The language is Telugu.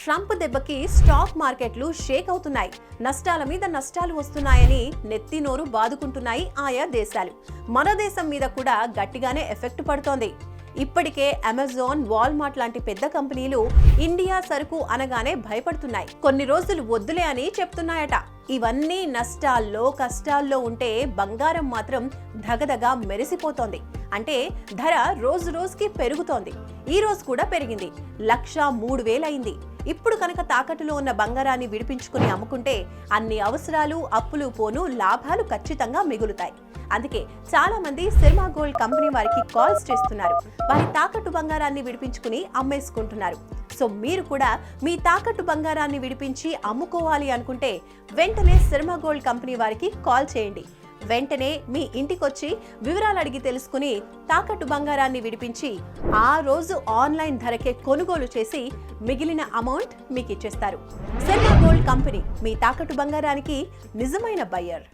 ట్రంప్ దెబ్బకి స్టాక్ మార్కెట్లు షేక్ అవుతున్నాయి. నష్టాల మీద నష్టాలు వస్తున్నాయని నెత్తి నోరు బాదుకుంటున్నాయి ఆయా దేశాలు. మన దేశం మీద కూడా గట్టిగానే ఎఫెక్ట్ పడుతోంది. ఇప్పటికే అమెజాన్, వాల్మార్ట్ లాంటి పెద్ద కంపెనీలు ఇండియా సరుకు అనగానే భయపడుతున్నాయి. కొన్ని రోజులు వద్దులే అని చెప్తున్నాయట. ఇవన్నీ నష్టాల్లో కష్టాల్లో ఉంటే బంగారం మాత్రం ధగధగా మెరిసిపోతోంది. అంటే ధర రోజు రోజుకి పెరుగుతోంది. ఈ రోజు కూడా పెరిగింది. 1,03,000 అయింది. ఇప్పుడు కనుక తాకట్టులో ఉన్న బంగారాన్ని విడిపించుకుని అమ్ముకుంటే అన్ని అవసరాలు అప్పులు పోను లాభాలు ఖచ్చితంగా మిగులుతాయి. అందుకే చాలా మంది శర్మ గోల్డ్ కంపెనీ వారికి కాల్స్ చేస్తున్నారు. వారి తాకట్టు బంగారాన్ని విడిపించుకుని అమ్మేసుకుంటున్నారు. సో మీరు కూడా మీ తాకట్టు బంగారాన్ని విడిపించి అమ్ముకోవాలి అనుకుంటే వెంటనే శర్మ గోల్డ్ కంపెనీ వారికి కాల్ చేయండి. వెంటనే మీ ఇంటికొచ్చి వివరాలు అడిగి తెలుసుకుని తాకట్టు బంగారాన్ని విడిపించి ఆ రోజు ఆన్లైన్ ధరకే కొనుగోలు చేసి మిగిలిన అమౌంట్ మీకు ఇచ్చేస్తారు. శర్మ గోల్డ్ కంపెనీ మీ తాకట్టు బంగారానికి నిజమైన బయ్యర్.